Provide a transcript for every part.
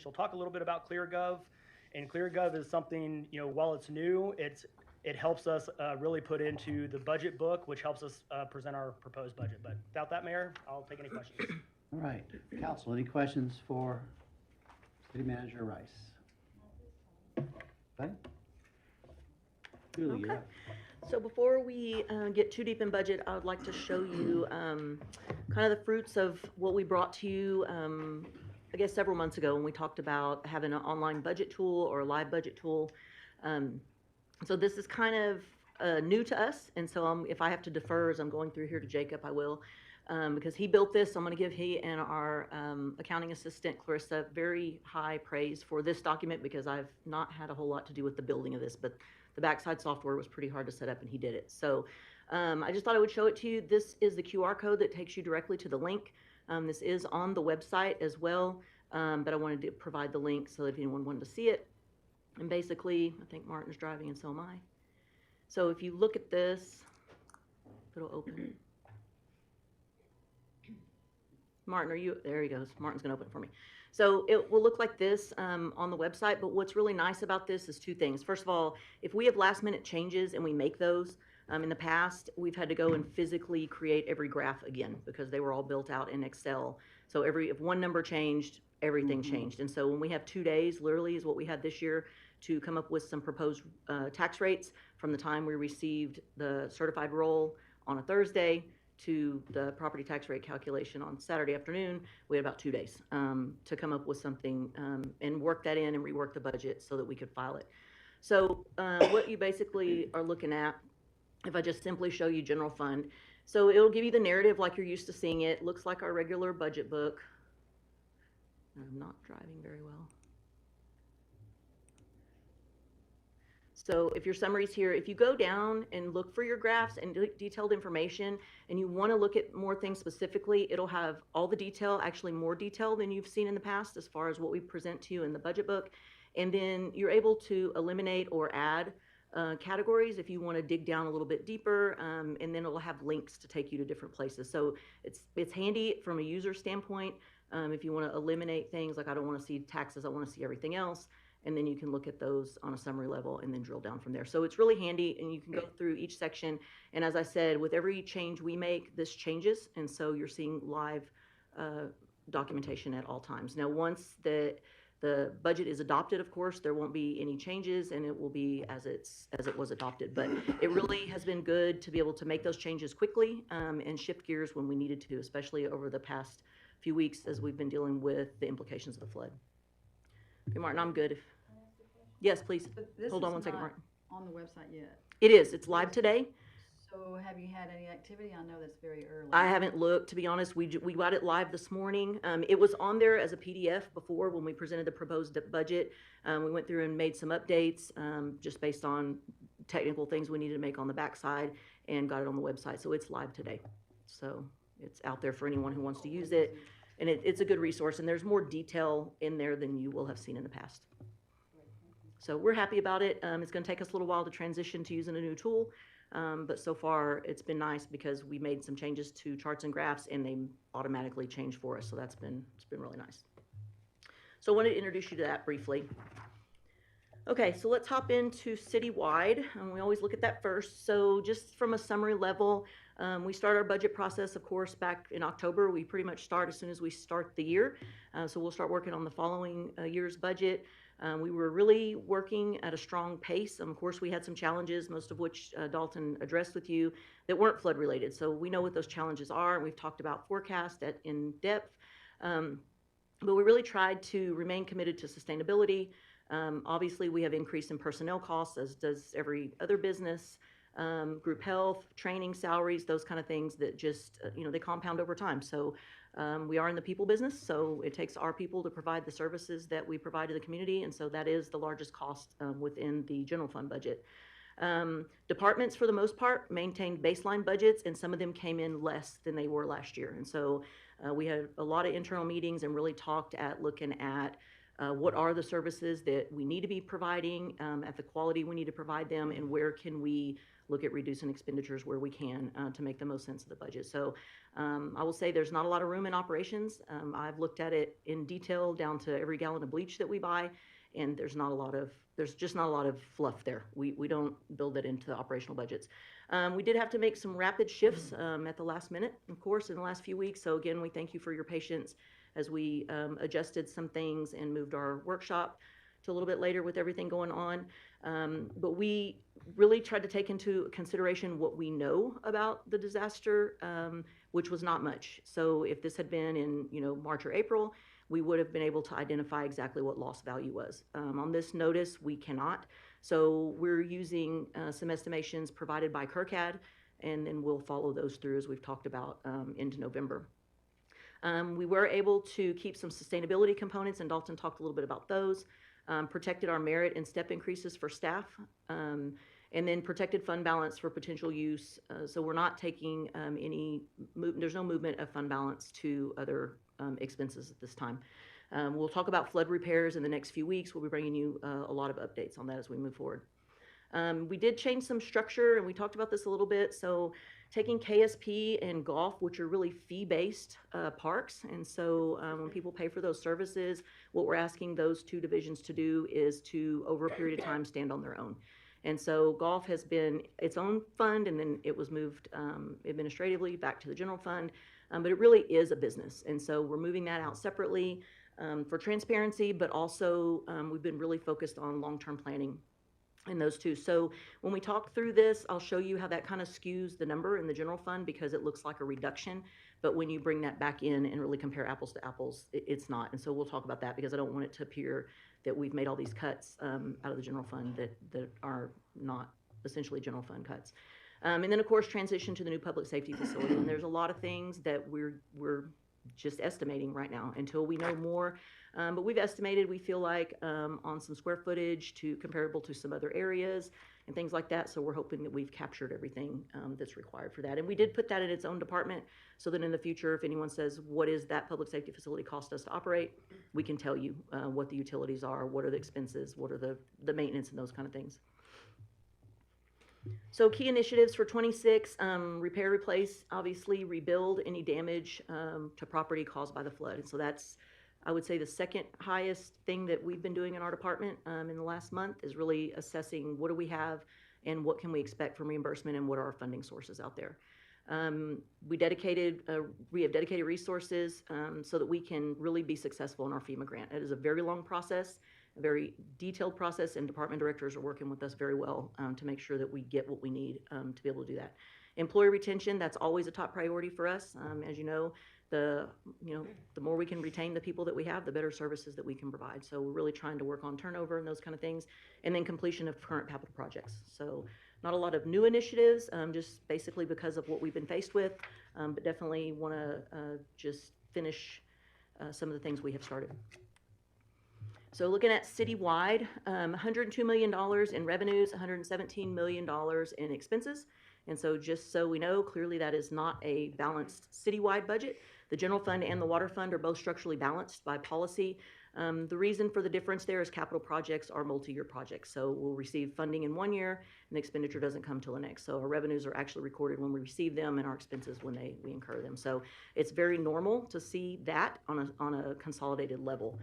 She'll talk a little bit about ClearGov, and ClearGov is something, while it's new, it helps us really put into the budget book, which helps us present our proposed budget. But without that, Mayor, I'll take any questions. All right, council, any questions for City Manager Rice? Okay. Julie, you're up. So before we get too deep in budget, I would like to show you kind of the fruits of what we brought to you, I guess several months ago when we talked about having an online budget tool or a live budget tool. So this is kind of new to us, and so if I have to defer as I'm going through here to Jacob, I will. Because he built this. I'm going to give he and our accounting assistant, Clarissa, very high praise for this document because I've not had a whole lot to do with the building of this, but the backside software was pretty hard to set up and he did it. So I just thought I would show it to you. This is the QR code that takes you directly to the link. This is on the website as well, but I wanted to provide the link so that if anyone wanted to see it. And basically, I think Martin's driving and so am I. So if you look at this, it'll open. Martin, there he goes. Martin's gonna open it for me. So it will look like this on the website, but what's really nice about this is two things. First of all, if we have last minute changes and we make those, in the past, we've had to go and physically create every graph again because they were all built out in Excel. So if one number changed, everything changed. And so when we have 2 days, literally is what we had this year, to come up with some proposed tax rates from the time we received the certified roll on a Thursday to the property tax rate calculation on Saturday afternoon, we had about 2 days to come up with something and work that in and rework the budget so that we could file it. So what you basically are looking at, if I just simply show you general fund, so it'll give you the narrative like you're used to seeing it. Looks like our regular budget book. I'm not driving very well. So if your summary's here, if you go down and look for your graphs and detailed information and you want to look at more things specifically, it'll have all the detail, actually more detail than you've seen in the past as far as what we present to you in the budget book. And then you're able to eliminate or add categories if you want to dig down a little bit deeper, and then it'll have links to take you to different places. So it's handy from a user standpoint if you want to eliminate things like I don't want to see taxes, I want to see everything else. And then you can look at those on a summary level and then drill down from there. So it's really handy, and you can go through each section. And as I said, with every change we make, this changes. And so you're seeing live documentation at all times. Now, once the budget is adopted, of course, there won't be any changes, and it will be as it was adopted. But it really has been good to be able to make those changes quickly and shift gears when we needed to, especially over the past few weeks as we've been dealing with the implications of the flood. Okay, Martin, I'm good. Yes, please. Hold on one second, Martin. On the website yet? It is. It's live today. So have you had any activity? I know that's very early. I haven't looked, to be honest. We got it live this morning. It was on there as a PDF before when we presented the proposed budget. We went through and made some updates just based on technical things we needed to make on the backside and got it on the website. So it's live today. So it's out there for anyone who wants to use it. And it's a good resource, and there's more detail in there than you will have seen in the past. So we're happy about it. It's going to take us a little while to transition to using a new tool, but so far it's been nice because we made some changes to charts and graphs, and they automatically changed for us. So it's been really nice. So I wanted to introduce you to that briefly. Okay, so let's hop into citywide, and we always look at that first. So just from a summary level, we start our budget process, of course, back in October. We pretty much start as soon as we start the year. So we'll start working on the following year's budget. We were really working at a strong pace. Of course, we had some challenges, most of which Dalton addressed with you, that weren't flood related. So we know what those challenges are, and we've talked about forecast in depth. But we really tried to remain committed to sustainability. Obviously, we have increase in personnel costs, as does every other business. Group health, training, salaries, those kind of things that just, they compound over time. So we are in the people business, so it takes our people to provide the services that we provide to the community, and so that is the largest cost within the general fund budget. Departments, for the most part, maintained baseline budgets, and some of them came in less than they were last year. And so we had a lot of internal meetings and really talked at looking at what are the services that we need to be providing at the quality we need to provide them, and where can we look at reducing expenditures where we can to make the most sense of the budget. So I will say there's not a lot of room in operations. I've looked at it in detail down to every gallon of bleach that we buy, and there's just not a lot of fluff there. We don't build that into the operational budgets. We did have to make some rapid shifts at the last minute, of course, in the last few weeks. So again, we thank you for your patience as we adjusted some things and moved our workshop to a little bit later with everything going on. But we really tried to take into consideration what we know about the disaster, which was not much. So if this had been in, March or April, we would have been able to identify exactly what loss value was. On this notice, we cannot. So we're using some estimations provided by Kerrville, and then we'll follow those through as we've talked about into November. We were able to keep some sustainability components, and Dalton talked a little bit about those. Protected our merit and step increases for staff, and then protected fund balance for potential use. So we're not taking there's no movement of fund balance to other expenses at this time. We'll talk about flood repairs in the next few weeks. We'll be bringing you a lot of updates on that as we move forward. We did change some structure, and we talked about this a little bit. So taking KSP and golf, which are really fee-based parks, and so when people pay for those services, what we're asking those two divisions to do is to, over a period of time, stand on their own. And so golf has been its own fund, and then it was moved administratively back to the general fund, but it really is a business. And so we're moving that out separately for transparency, but also we've been really focused on long-term planning in those two. So when we talk through this, I'll show you how that kind of skews the number in the general fund because it looks like a reduction, but when you bring that back in and really compare apples to apples, it's not. And so we'll talk about that because I don't want it to appear that we've made all these cuts out of the general fund that are not essentially general fund cuts. And then of course, transition to the new public safety facility. And there's a lot of things that we're just estimating right now until we know more. But we've estimated, we feel like, on some square footage comparable to some other areas and things like that. So we're hoping that we've captured everything that's required for that. And we did put that in its own department so that in the future, if anyone says, what is that public safety facility cost us to operate, we can tell you what the utilities are, what are the expenses, what are the maintenance and those kind of things. So key initiatives for 26, repair, replace, obviously rebuild any damage to property caused by the flood. And so that's, I would say, the second highest thing that we've been doing in our department in the last month is really assessing what do we have and what can we expect from reimbursement and what are our funding sources out there. We have dedicated resources so that we can really be successful in our FEMA grant. It is a very long process, a very detailed process, and department directors are working with us very well to make sure that we get what we need to be able to do that. Employee retention, that's always a top priority for us. As you know, the more we can retain the people that we have, the better services that we can provide. So we're really trying to work on turnover and those kind of things, and then completion of current capital projects. So not a lot of new initiatives, just basically because of what we've been faced with, but definitely want to just finish some of the things we have started. So looking at citywide, $102 million in revenues, $117 million in expenses. And so just so we know, clearly that is not a balanced citywide budget. The general fund and the water fund are both structurally balanced by policy. The reason for the difference there is capital projects are multi-year projects. So we'll receive funding in 1 year and the expenditure doesn't come till the next. So our revenues are actually recorded when we receive them and our expenses when we incur them. So it's very normal to see that on a consolidated level.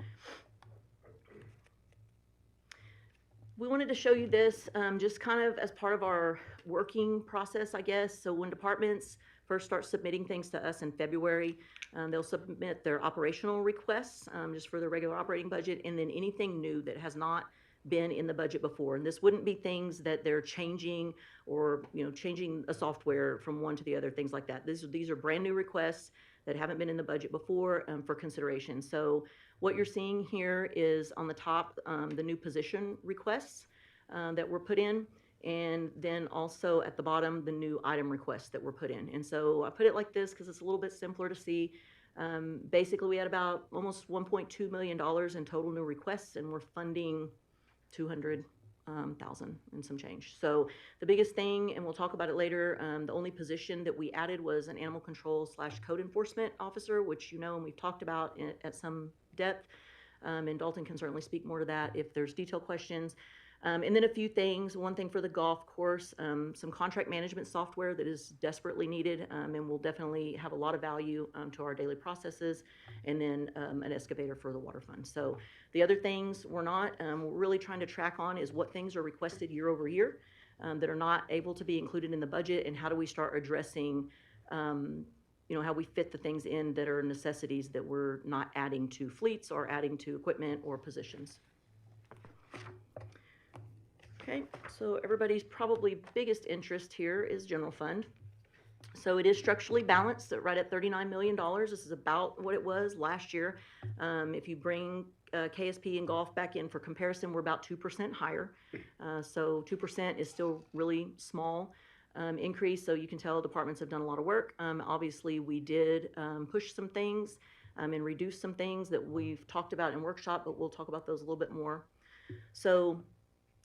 We wanted to show you this just kind of as part of our working process, I guess. So when departments first start submitting things to us in February, they'll submit their operational requests just for their regular operating budget, and then anything new that has not been in the budget before. And this wouldn't be things that they're changing or changing a software from one to the other, things like that. These are brand new requests that haven't been in the budget before for consideration. So what you're seeing here is on the top, the new position requests that were put in, and then also at the bottom, the new item requests that were put in. And so I put it like this because it's a little bit simpler to see. Basically, we had about almost $1.2 million in total new requests, and we're funding $200,000 and some change. So the biggest thing, and we'll talk about it later, the only position that we added was an animal control / code enforcement officer, which and we've talked about at some depth. And Dalton can certainly speak more to that if there's detailed questions. And then a few things, one thing for the golf course, some contract management software that is desperately needed and will definitely have a lot of value to our daily processes, and then an excavator for the water fund. So the other things we're really trying to track on is what things are requested year over year that are not able to be included in the budget, and how do we start addressing how we fit the things in that are necessities that we're not adding to fleets or adding to equipment or positions. Okay, so everybody's probably biggest interest here is general fund. So it is structurally balanced right at $39 million. This is about what it was last year. If you bring KSP and golf back in for comparison, we're about 2% higher. So 2% is still really small increase. So you can tell departments have done a lot of work. Obviously, we did push some things and reduce some things that we've talked about in workshop, but we'll talk about those a little bit more. So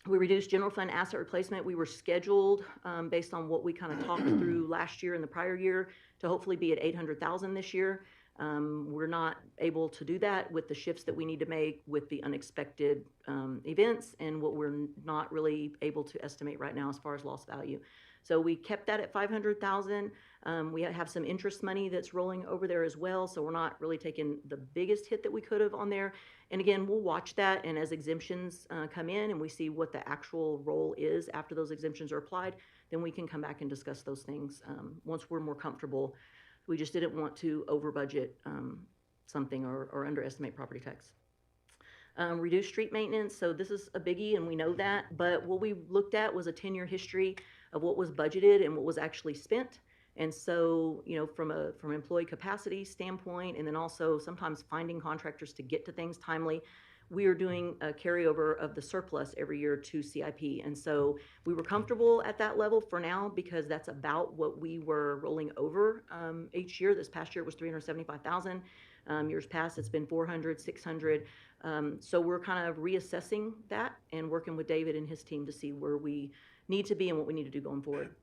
we reduced general fund asset replacement. We were scheduled based on what we kind of talked through last year and the prior year to hopefully be at 800,000 this year. We're not able to do that with the shifts that we need to make with the unexpected events and what we're not really able to estimate right now as far as lost value. So we kept that at 500,000. We have some interest money that's rolling over there as well, so we're not really taking the biggest hit that we could have on there. And again, we'll watch that, and as exemptions come in and we see what the actual role is after those exemptions are applied, then we can come back and discuss those things once we're more comfortable. We just didn't want to over budget something or underestimate property tax. Reduce street maintenance, so this is a biggie and we know that, but what we looked at was a 10-year history of what was budgeted and what was actually spent. And so, from employee capacity standpoint, and then also sometimes finding contractors to get to things timely, we are doing a carryover of the surplus every year to CIP. And so we were comfortable at that level for now because that's about what we were rolling over each year. This past year it was 375,000. Years past it's been 400, 600. So we're kind of reassessing that and working with David and his team to see where we need to be and what we need to do going forward.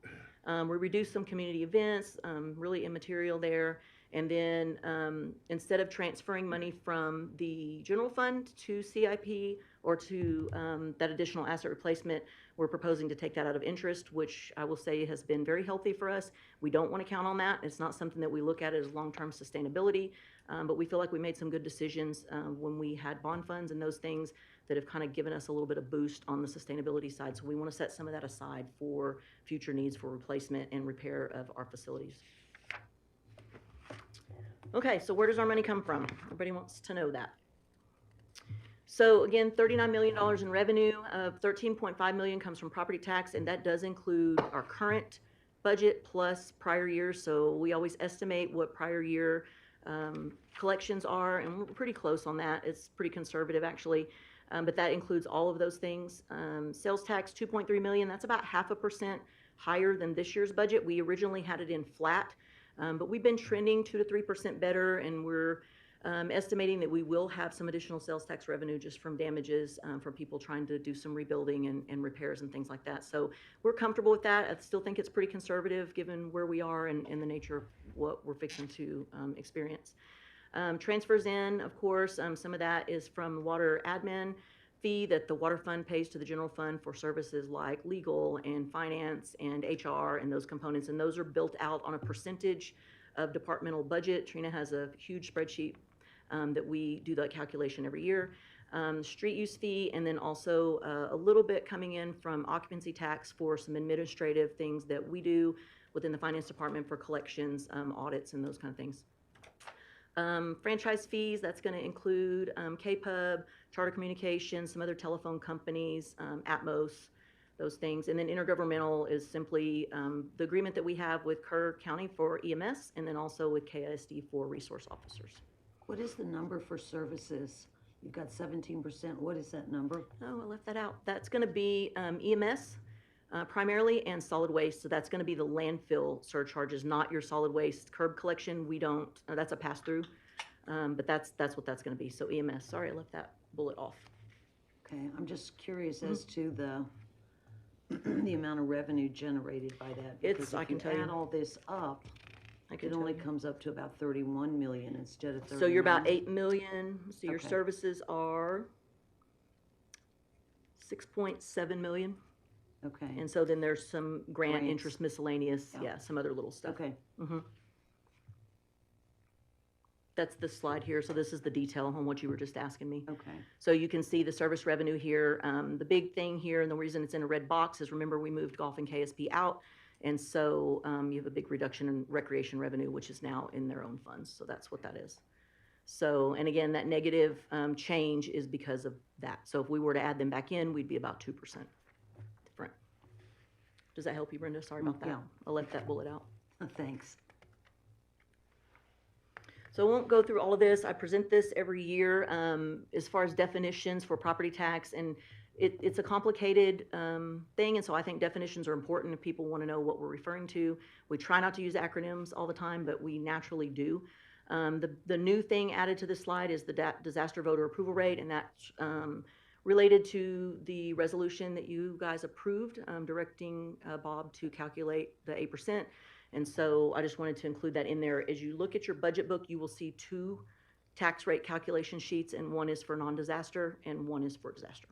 We reduced some community events, really immaterial there. And then instead of transferring money from the general fund to CIP or to that additional asset replacement, we're proposing to take that out of interest, which I will say has been very healthy for us. We don't want to count on that. It's not something that we look at as long-term sustainability, but we feel like we made some good decisions when we had bond funds and those things that have kind of given us a little bit of boost on the sustainability side. So we want to set some of that aside for future needs for replacement and repair of our facilities. Okay, so where does our money come from? Everybody wants to know that. So again, $39 million in revenue, 13.5 million comes from property tax, and that does include our current budget plus prior years. So we always estimate what prior year collections are, and we're pretty close on that. It's pretty conservative actually, but that includes all of those things. Sales tax, 2.3 million, that's about 0.5% higher than this year's budget. We originally had it in flat. But we've been trending 2 to 3% better, and we're estimating that we will have some additional sales tax revenue just from damages from people trying to do some rebuilding and repairs and things like that. So we're comfortable with that. I still think it's pretty conservative given where we are and the nature of what we're fixing to experience. Transfers in, of course, some of that is from water admin fee that the water fund pays to the general fund for services like legal and finance and HR and those components, and those are built out on a percentage of departmental budget. Trina has a huge spreadsheet that we do that calculation every year. Street use fee, and then also a little bit coming in from occupancy tax for some administrative things that we do within the finance department for collections, audits, and those kind of things. Franchise fees, that's going to include KPUB, Charter Communications, some other telephone companies, Atmos, those things. And then intergovernmental is simply the agreement that we have with Kerr County for EMS, and then also with KISD for resource officers. What is the number for services? You've got 17%. What is that number? Oh, I left that out. That's going to be EMS primarily and solid waste. So that's going to be the landfill surcharges, not your solid waste curb collection. We don't. That's a pass through, but that's what that's going to be. So EMS. Sorry, I left that bullet off. Okay, I'm just curious as to the amount of revenue generated by that. It's, I can tell you. Add all this up, I can It tell only you. comes up to about 31 million instead of 39. So you're about 8 million, so your Okay. services are 6.7 million. Okay, And so then there's some grant, Grants. interest, miscellaneous, Yeah. yeah, some other little stuff. okay, That's the slide here, so this is the detail on what you were just asking me. okay. So you can see the service revenue here. The big thing here, and the reason it's in a red box is, remember, we moved golf and KSP out. And so you have a big reduction in recreation revenue, which is now in their own funds. So that's what that is. So, and again, that negative change is because of that. So if we were to add them back in, we'd be about 2% different. Does that help you, Brenda? Sorry about that. Yeah. I'll let that bullet out. Thanks. So I won't go through all of this. I present this every year as far as definitions for property tax, and it's a complicated thing, and so I think definitions are important if people want to know what we're referring to. We try not to use acronyms all the time, but we naturally do. The new thing added to this slide is the disaster voter approval rate, and that's related to the resolution that you guys approved, directing Bob to calculate the 8%. And so I just wanted to include that in there. As you look at your budget book, you will see 2 tax rate calculation sheets, and one is for non-disaster and one is for disaster.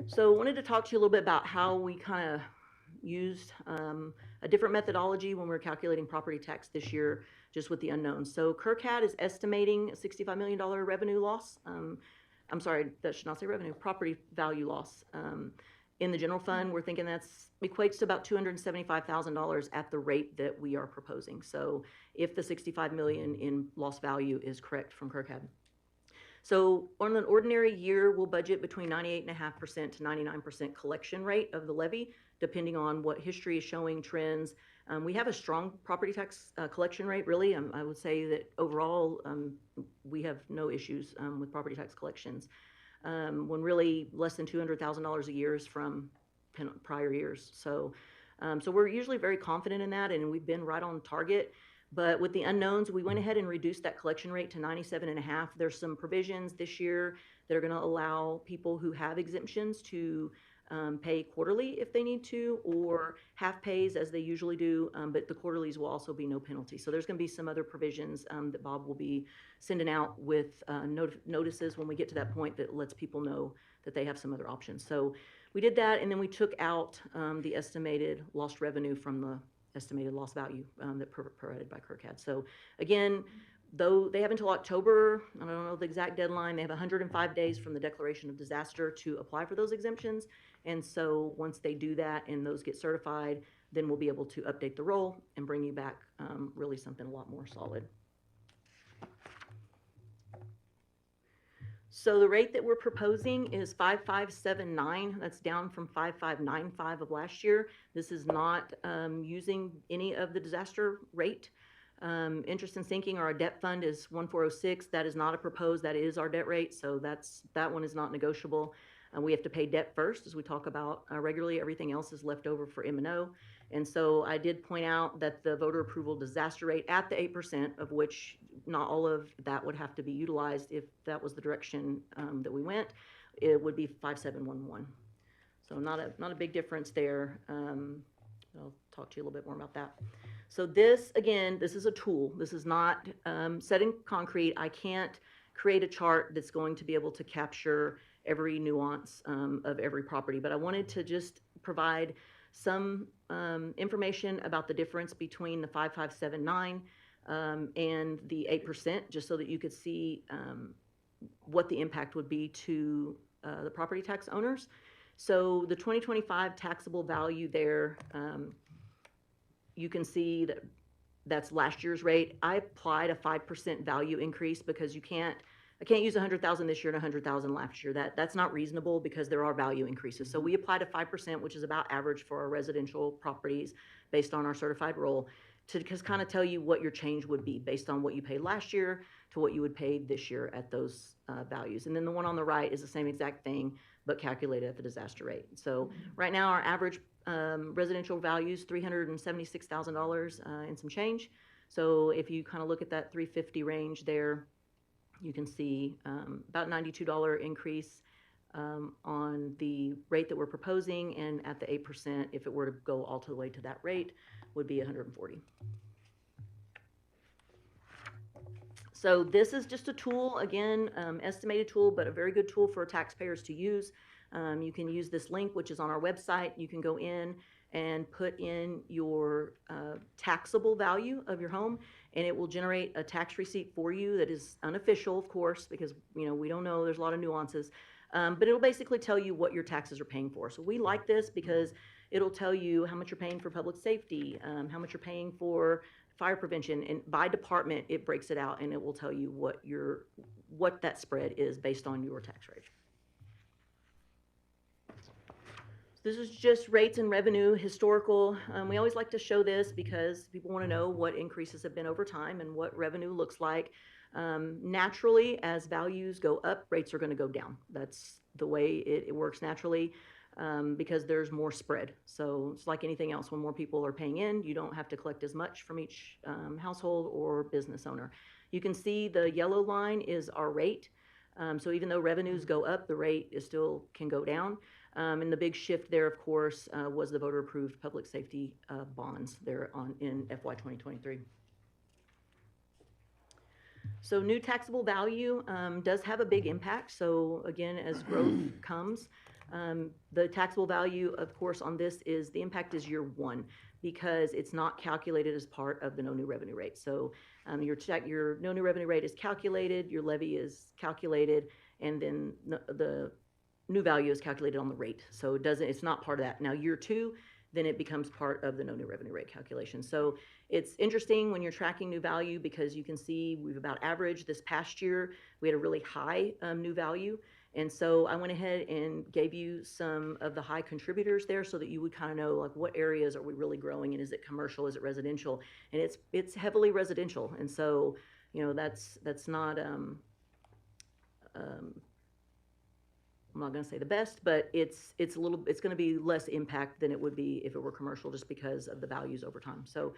So I wanted to talk to you a little bit about how we kind of used a different methodology when we were calculating property tax this year, just with the unknowns. So KerCAD is estimating a $65 million revenue loss. I'm sorry, that should not say revenue, property value loss. In the general fund, we're thinking that's equates to about $275,000 at the rate that we are proposing. So if the 65 million in lost value is correct from KerCAD. So on an ordinary year, we'll budget between 98.5% to 99% collection rate of the levy, depending on what history is showing, trends. We have a strong property tax collection rate, really. I would say that overall, we have no issues with property tax collections. When really less than $200,000 a year is from prior years. So we're usually very confident in that, and we've been right on target. But with the unknowns, we went ahead and reduced that collection rate to 97.5. There's some provisions this year that are going to allow people who have exemptions to pay quarterly if they need to, or half pays as they usually do, but the quarterlies will also be no penalty. So there's going to be some other provisions that Bob will be sending out with notices when we get to that point that lets people know that they have some other options. So we did that, and then we took out the estimated lost revenue from the estimated loss value that provided by KerCAD. So again, though they have until October, I don't know the exact deadline, they have 105 days from the declaration of disaster to apply for those exemptions. And so once they do that and those get certified, then we'll be able to update the roll and bring you back really something a lot more solid. So the rate that we're proposing is 5579. That's down from 5595 of last year. This is not using any of the disaster rate. Interest and sinking, or our debt fund, is 1406. That is not a proposed, that is our debt rate. So that one is not negotiable. We have to pay debt first, as we talk about regularly. Everything else is left over for M&O. And so I did point out that the voter approval disaster rate at the 8%, of which not all of that would have to be utilized if that was the direction that we went, it would be 5711. So not a big difference there. I'll talk to you a little bit more about that. So this, again, this is a tool. This is not set in concrete. I can't create a chart that's going to be able to capture every nuance of every property, but I wanted to just provide some information about the difference between the 5579 and the 8%, just so that you could see what the impact would be to the property tax owners. So the 2025 taxable value there, you can see that that's last year's rate. I applied a 5% value increase because I can't use 100,000 this year and 100,000 last year. That's not reasonable because there are value increases. So we applied a 5%, which is about average for our residential properties based on our certified roll, to just kind of tell you what your change would be based on what you paid last year to what you would pay this year at those values. And then the one on the right is the same exact thing, but calculated at the disaster rate. So right now our average residential value is $376,000 and some change. So if you kind of look at that 350 range there, you can see about $92 increase on the rate that we're proposing, and at the 8%, if it were to go all the way to that rate, would be 140. So this is just a tool, again, estimated tool, but a very good tool for taxpayers to use. You can use this link, which is on our website. You can go in and put in your taxable value of your home, and it will generate a tax receipt for you that is unofficial, of course, because we don't know, there's a lot of nuances, but it'll basically tell you what your taxes are paying for. So we like this because it'll tell you how much you're paying for public safety, how much you're paying for fire prevention, and by department it breaks it out, and it will tell you what that spread is based on your tax rate. This is just rates and revenue historical. We always like to show this because people want to know what increases have been over time and what revenue looks like. Naturally, as values go up, rates are going to go down. That's the way it works naturally, because there's more spread. So it's like anything else. When more people are paying in, you don't have to collect as much from each household or business owner. You can see the yellow line is our rate. So even though revenues go up, the rate still can go down. And the big shift there, of course, was the voter-approved public safety bonds there in FY 2023. So new taxable value does have a big impact. So again, as growth comes, the taxable value, of course, on this is the impact is year one, because it's not calculated as part of the no new revenue rate. So your no new revenue rate is calculated, your levy is calculated, and then the new value is calculated on the rate. So it's not part of that. Now year two, then it becomes part of the no new revenue rate calculation. So it's interesting when you're tracking new value, because you can see we've about averaged this past year. We had a really high new value. And so I went ahead and gave you some of the high contributors there so that you would kind of know, like, what areas are we really growing, and is it commercial, is it residential? And it's heavily residential. And so, that's not, I'm not going to say the best, but it's going to be less impact than it would be if it were commercial, just because of the values over time. So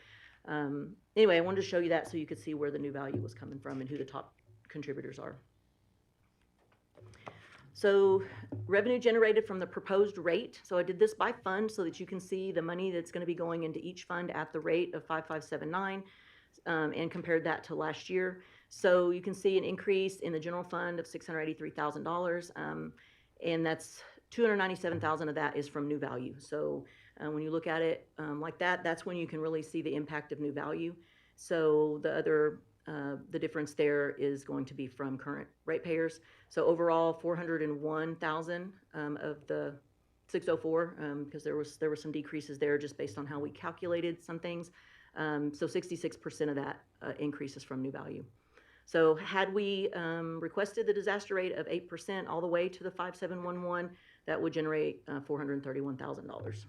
anyway, I wanted to show you that so you could see where the new value was coming from and who the top contributors are. So revenue generated from the proposed rate. So I did this by fund so that you can see the money that's going to be going into each fund at the rate of 5,579, and compared that to last year. So you can see an increase in the general fund of $683,000, and that's $297,000 of that is from new value. So when you look at it like that, that's when you can really see the impact of new value. So the difference there is going to be from current ratepayers. So overall, 401,000 of the 604, because there were some decreases there just based on how we calculated some things. So 66% of that increase is from new value. So had we requested the disaster rate of 8% all the way to the 5711, that would generate $431,000.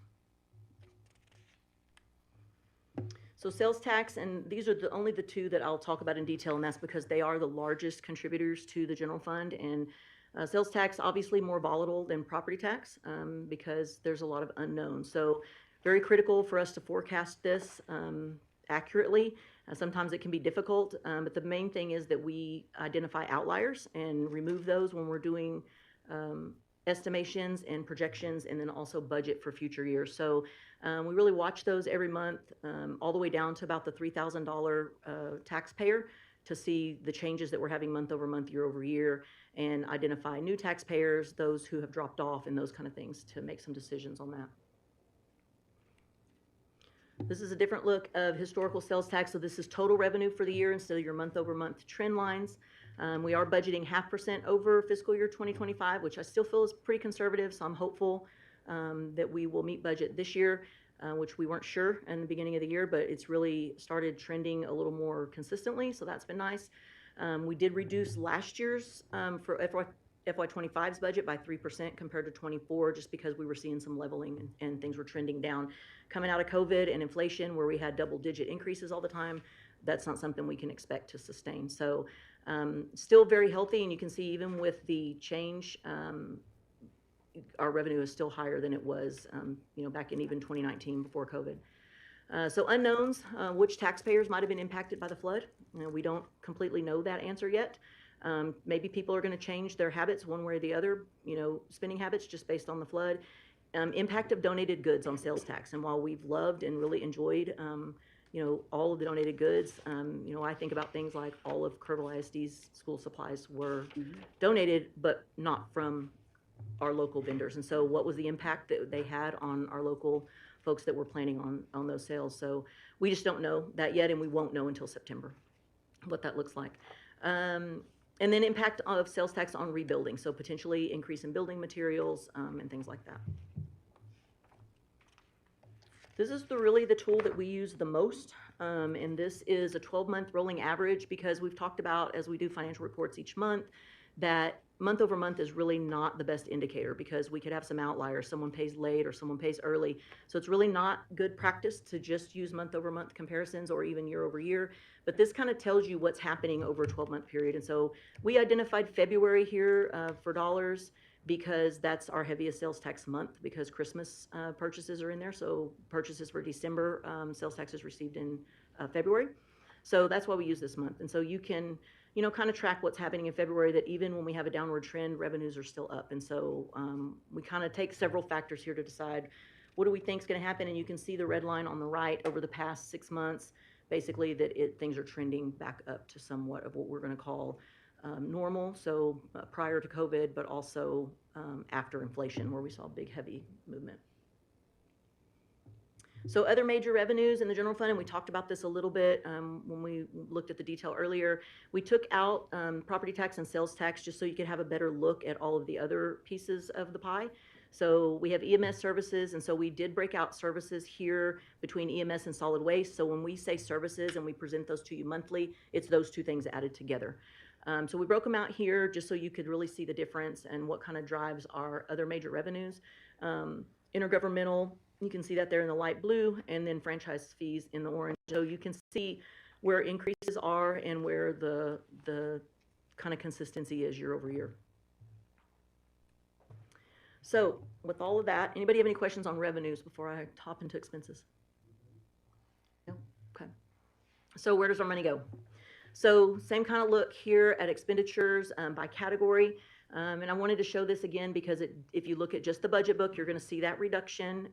So sales tax, and these are only the two that I'll talk about in detail, and that's because they are the largest contributors to the general fund. And sales tax, obviously more volatile than property tax, because there's a lot of unknowns. So very critical for us to forecast this accurately. Sometimes it can be difficult, but the main thing is that we identify outliers and remove those when we're doing estimations and projections, and then also budget for future years. So we really watch those every month, all the way down to about the $3,000 taxpayer, to see the changes that we're having month over month, year over year, and identify new taxpayers, those who have dropped off, and those kind of things to make some decisions on that. This is a different look of historical sales tax. So this is total revenue for the year instead of your month over month trend lines. We are budgeting 0.5% over fiscal year 2025, which I still feel is pretty conservative. So I'm hopeful that we will meet budget this year, which we weren't sure in the beginning of the year, but it's really started trending a little more consistently. So that's been nice. We did reduce last year's for FY25's budget by 3% compared to 24, just because we were seeing some leveling and things were trending down. Coming out of COVID and inflation, where we had double-digit increases all the time, that's not something we can expect to sustain. So still very healthy, and you can see even with the change, our revenue is still higher than it was back in even 2019 before COVID. So unknowns, which taxpayers might have been impacted by the flood. We don't completely know that answer yet. Maybe people are gonna change their habits one way or the other, spending habits just based on the flood. Impact of donated goods on sales tax, and while we've loved and really enjoyed, all of the donated goods, I think about things like all of Kerrville ISD's school supplies were donated, but not from our local vendors. And so what was the impact that they had on our local folks that were planning on those sales? So we just don't know that yet, and we won't know until September what that looks like. And then impact of sales tax on rebuilding, so potentially increase in building materials and things like that. This is really the tool that we use the most, and this is a 12-month rolling average, because we've talked about, as we do financial reports each month, that month over month is really not the best indicator, because we could have some outliers. Someone pays late or someone pays early. So it's really not good practice to just use month over month comparisons or even year over year. But this kind of tells you what's happening over a 12-month period. And so we identified February here for dollars, because that's our heaviest sales tax month, because Christmas purchases are in there. So purchases for December, sales taxes received in February. So that's why we use this month. And so you can kind of track what's happening in February, that even when we have a downward trend, revenues are still up. And so we kind of take several factors here to decide what do we think is going to happen. And you can see the red line on the right over the past 6 months, basically that things are trending back up to somewhat of what we're going to call normal. So prior to COVID, but also after inflation, where we saw a big, heavy movement. So other major revenues in the general fund, and we talked about this a little bit when we looked at the detail earlier. We took out property tax and sales tax just so you could have a better look at all of the other pieces of the pie. So we have EMS services, and so we did break out services here between EMS and solid waste. So when we say services and we present those to you monthly, it's those two things added together. So we broke them out here just so you could really see the difference and what kind of drives our other major revenues. Intergovernmental, you can see that there in the light blue, and then franchise fees in the orange. So you can see where increases are and where the kind of consistency is year over year. So with all of that, anybody have any questions on revenues before I hop into expenses? No? Okay. So where does our money go? So same kind of look here at expenditures by category. And I wanted to show this again because if you look at just the budget book, you're going to see that reduction.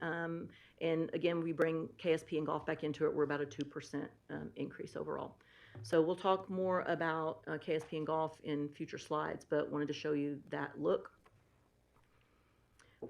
And again, we bring KSP and golf back into it. We're about a 2% increase overall. So we'll talk more about KSP and golf in future slides, but wanted to show you that look.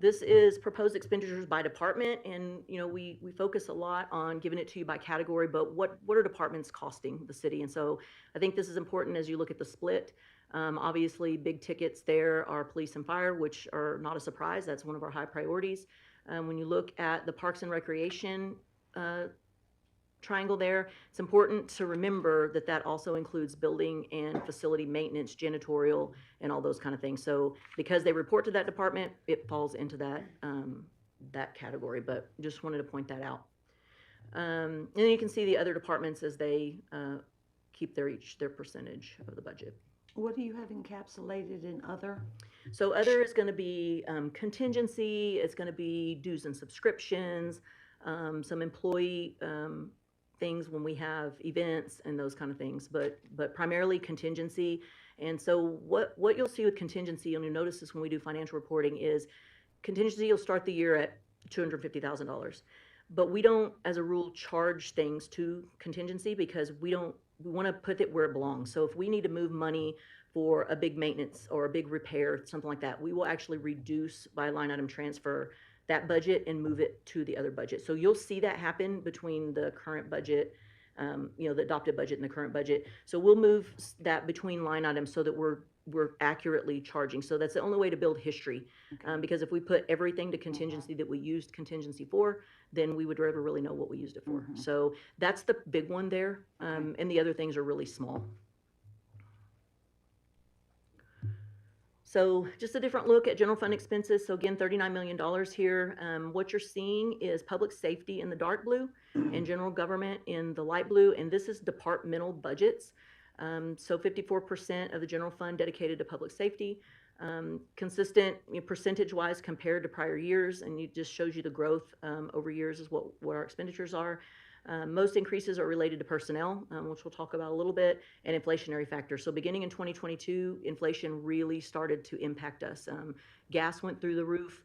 This is proposed expenditures by department, and we focus a lot on giving it to you by category, but what are departments costing the city? And so I think this is important as you look at the split. Obviously, big tickets there are police and fire, which are not a surprise. That's one of our high priorities. When you look at the parks and recreation triangle there, it's important to remember that that also includes building and facility maintenance, janitorial, and all those kind of things. So because they report to that department, it falls into that that category, but just wanted to point that out. And then you can see the other departments as they keep their percentage of the budget. What do you have encapsulated in other? So other is going to be contingency, it's going to be dues and subscriptions, some employee things when we have events and those kind of things, but primarily contingency. And so what you'll see with contingency, and you'll notice this when we do financial reporting, is contingency will start the year at $250,000. But we don't, as a rule, charge things to contingency because we want to put it where it belongs. So if we need to move money for a big maintenance or a big repair, something like that, we will actually reduce by line item transfer that budget and move it to the other budget. So you'll see that happen between the current budget, the adopted budget and the current budget. So we'll move that between line items so that we're accurately charging. So that's the only way to build history. Okay. Because if we put everything to contingency that we used contingency for, then we would never really know what we used it for. Mm-hmm. So that's the big one there. Okay. And the other things are really small. So just a different look at general fund expenses. So again, $39 million here. What you're seeing is public safety in the dark blue and general government in the light blue. And this is departmental budgets. So 54% of the general fund dedicated to public safety, consistent percentage-wise compared to prior years, and it just shows you the growth over years is what our expenditures are. Most increases are related to personnel, which we'll talk about a little bit, and inflationary factors. So beginning in 2022, inflation really started to impact us. Gas went through the roof.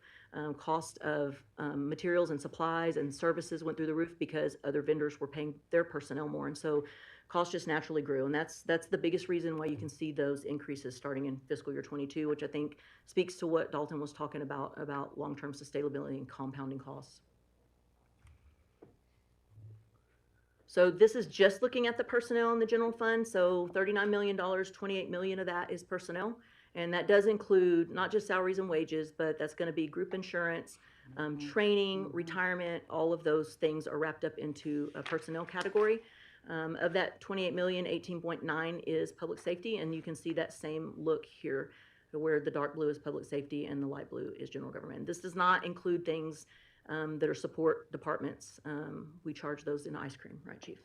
Cost of materials and supplies and services went through the roof because other vendors were paying their personnel more. And so costs just naturally grew. And that's the biggest reason why you can see those increases starting in fiscal year 22, which I think speaks to what Dalton was talking about long-term sustainability and compounding costs. So this is just looking at the personnel in the general fund. So $39 million, $28 million of that is personnel. And that does include not just salaries and wages, but that's going to be group insurance, training, retirement, all of those things are wrapped up into a personnel category. Of that 28 million, 18.9 is public safety, and you can see that same look here where the dark blue is public safety and the light blue is general government. This does not include things that are support departments. We charge those in ice cream, right, Chief?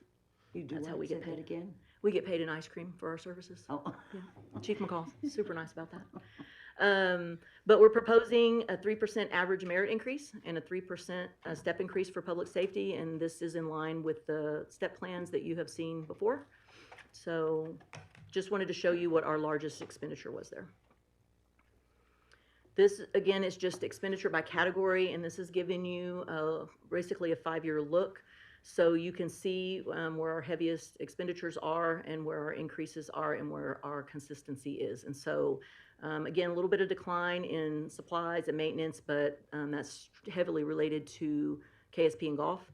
You do That's what? how we get Say that paid. again? We get paid in ice cream for our services. Oh, Yeah. Chief McCall, super nice about that. But we're proposing a 3% average merit increase and a 3% step increase for public safety, and this is in line with the step plans that you have seen before. So just wanted to show you what our largest expenditure was there. This, again, is just expenditure by category, and this is giving you basically a 5-year look. So you can see where our heaviest expenditures are and where our increases are and where our consistency is. And so, again, a little bit of decline in supplies and maintenance, but that's heavily related to KSP and golf.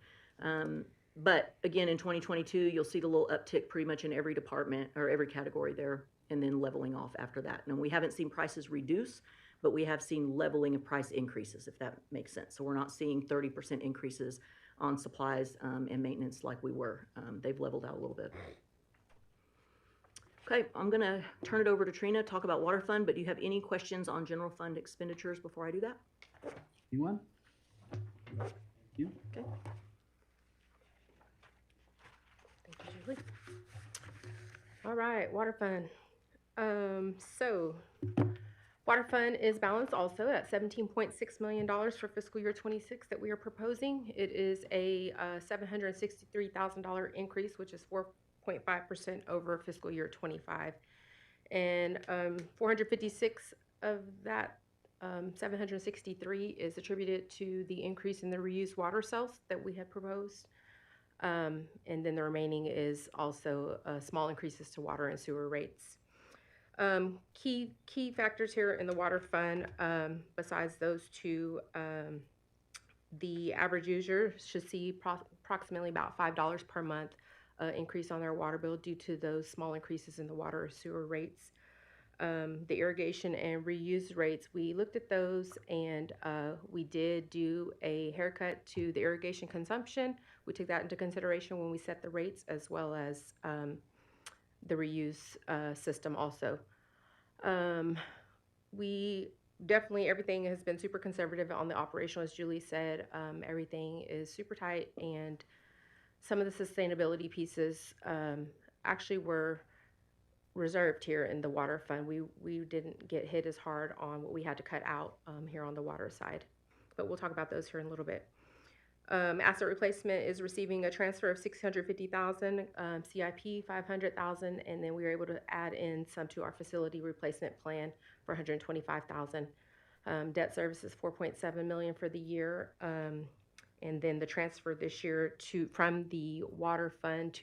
But again, in 2022, you'll see the little uptick pretty much in every department or every category there, and then leveling off after that. And we haven't seen prices reduce, but we have seen leveling of price increases, if that makes sense. So we're not seeing 30% increases on supplies and maintenance like we were. They've leveled out a little bit. Okay, I'm gonna turn it over to Trina, talk about water fund, but do you have any questions on general fund expenditures before I do that? Anyone? You? Okay. Thank you, Julie. All right, water fund. So water fund is balanced also at $17.6 million for fiscal year 26 that we are proposing. It is a $763,000 increase, which is 4.5% over fiscal year 25. And 456 of that 763 is attributed to the increase in the reused water cells that we had proposed. And then the remaining is also small increases to water and sewer rates. Key factors here in the water fund, besides those two, the average user should see approximately about $5 per month increase on their water bill due to those small increases in the water or sewer rates. The irrigation and reuse rates, we looked at those and we did do a haircut to the irrigation consumption. We took that into consideration when we set the rates, as well as the reuse system also. We definitely, everything has been super conservative on the operational, as Julie said. Everything is super tight, and some of the sustainability pieces actually were reserved here in the water fund. We didn't get hit as hard on what we had to cut out here on the water side, but we'll talk about those here in a little bit. Asset replacement is receiving a transfer of $650,000, CIP $500,000, and then we were able to add in some to our facility replacement plan for $125,000. Debt service is $4.7 million for the year, and then the transfer this year from the water fund to